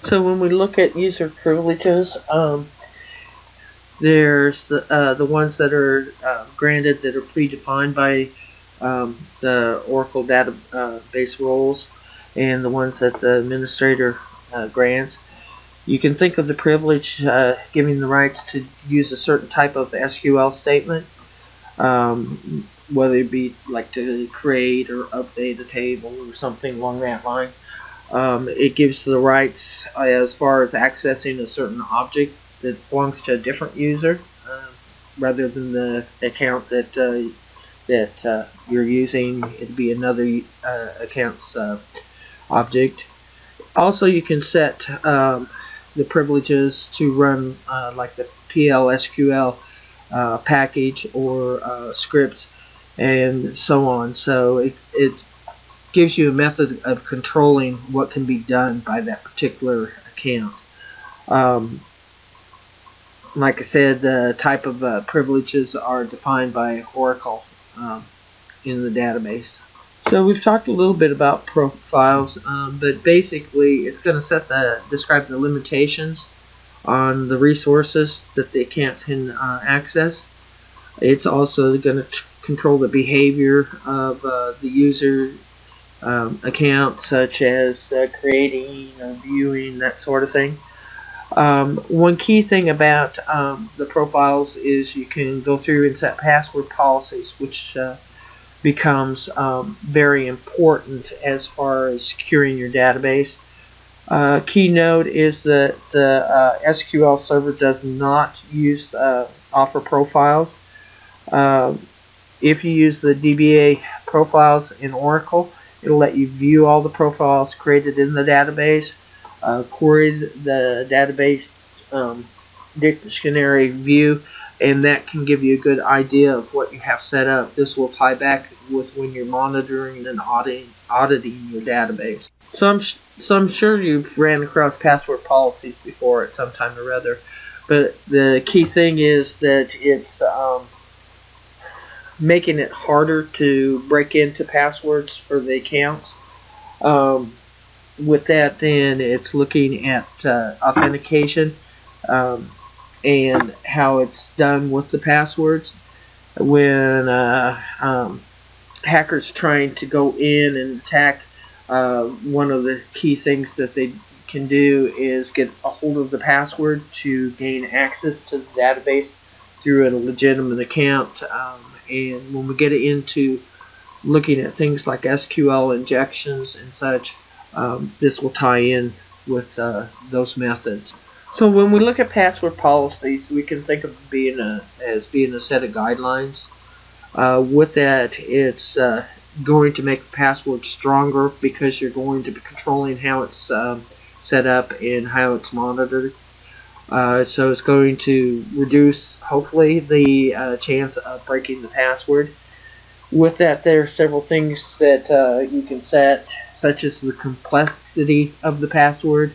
So when we look at user privileges, there's the ones that are granted that are predefined by the Oracle database roles, and the ones that the administrator grants. You can think of the privilege giving the rights to use a certain type of SQL statement, whether it be like to create or update a table or something along that line. It gives the rights as far as accessing a certain object that belongs to a different user, rather than the account that you're using. It'd be another account's object. Also, you can set the privileges to run like the PL/SQL package or scripts and so on. So it gives you a method of controlling what can be done by that particular account. Like I said, the type of privileges are defined by Oracle in the database. So we've talked a little bit about profiles, but basically it's going to describe the limitations on the resources that the account can access. It's also going to control the behavior of the user account, such as creating, viewing, that sort of thing. One key thing about the profiles is you can go through and set password policies, which becomes very important as far as securing your database. Key note is that the SQL server does not offer profiles. If you use the DBA profiles in Oracle, it'll let you view all the profiles created in the database, query the database dictionary view, and that can give you a good idea of what you have set up. This will tie back with when you're monitoring and auditing your database. So I'm sure you've ran across password policies before at some time or other, but the key thing is that it's making it harder to break into passwords for the accounts. With that, then it's looking at authentication and how it's done with the passwords. When hackers trying to go in and attack, one of the key things that they can do is get a hold of the password to gain access to the database through a legitimate account. And when we get into looking at things like SQL injections and such, this will tie in with those methods. So when we look at password policies, we can think of as being a set of guidelines. With that, it's going to make the password stronger because you're going to be controlling how it's set up and how it's monitored. So it's going to reduce, hopefully, the chance of breaking the password. With that, there are several things that you can set, such as the complexity of the password,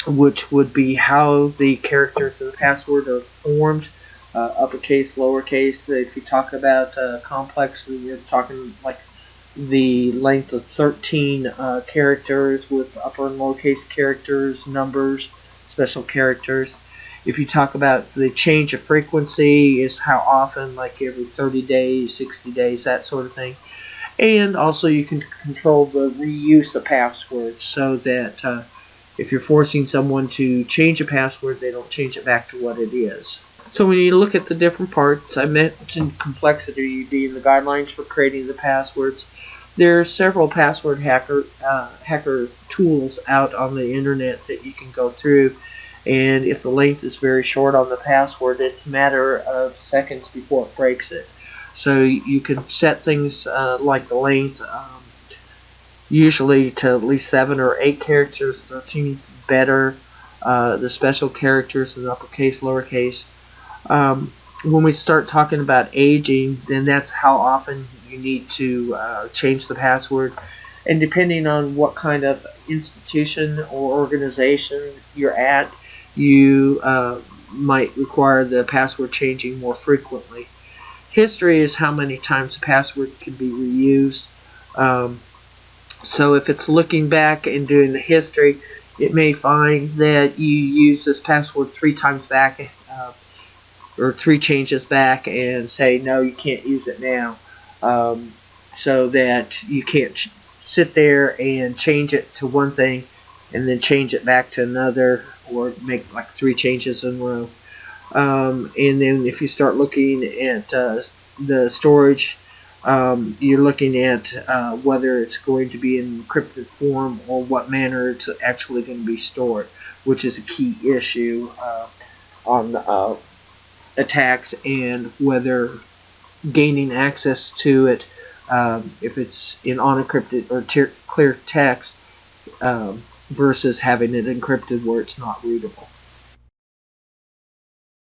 which would be how the characters of the password are formed, uppercase, lowercase. If you talk about complex, you're talking like the length of 13 characters with upper and lowercase characters, numbers, special characters. If you talk about the change of frequency, is how often, like every 30 days, 60 days, that sort of thing. And also you can control the reuse of passwords so that if you're forcing someone to change a password, they don't change it back to what it is. So when you look at the different parts, I mentioned complexity being the guidelines for creating the passwords. There are several password hacker tools out on the internet that you can go through, and if the length is very short on the password, it's a matter of seconds before it breaks it. So you can set things like the length, usually to at least 7 or 8 characters. 13 is better. The special characters in uppercase, lowercase. When we start talking about aging, then that's how often you need to change the password. And depending on what kind of institution or organization you're at, you might require the password changing more frequently. History is how many times the password can be reused. So if it's looking back and doing the history, it may find that you use this password 3 times back, or 3 changes back, and say no, you can't use it now, so that you can't sit there and change it to one thing and then change it back to another, or make like 3 changes in a row. And then if you start looking at the storage, you're looking at whether it's going to be in encrypted form or what manner it's actually going to be stored, which is a key issue on attacks, and whether gaining access to it, if it's in unencrypted or clear text, versus having it encrypted where it's not readable.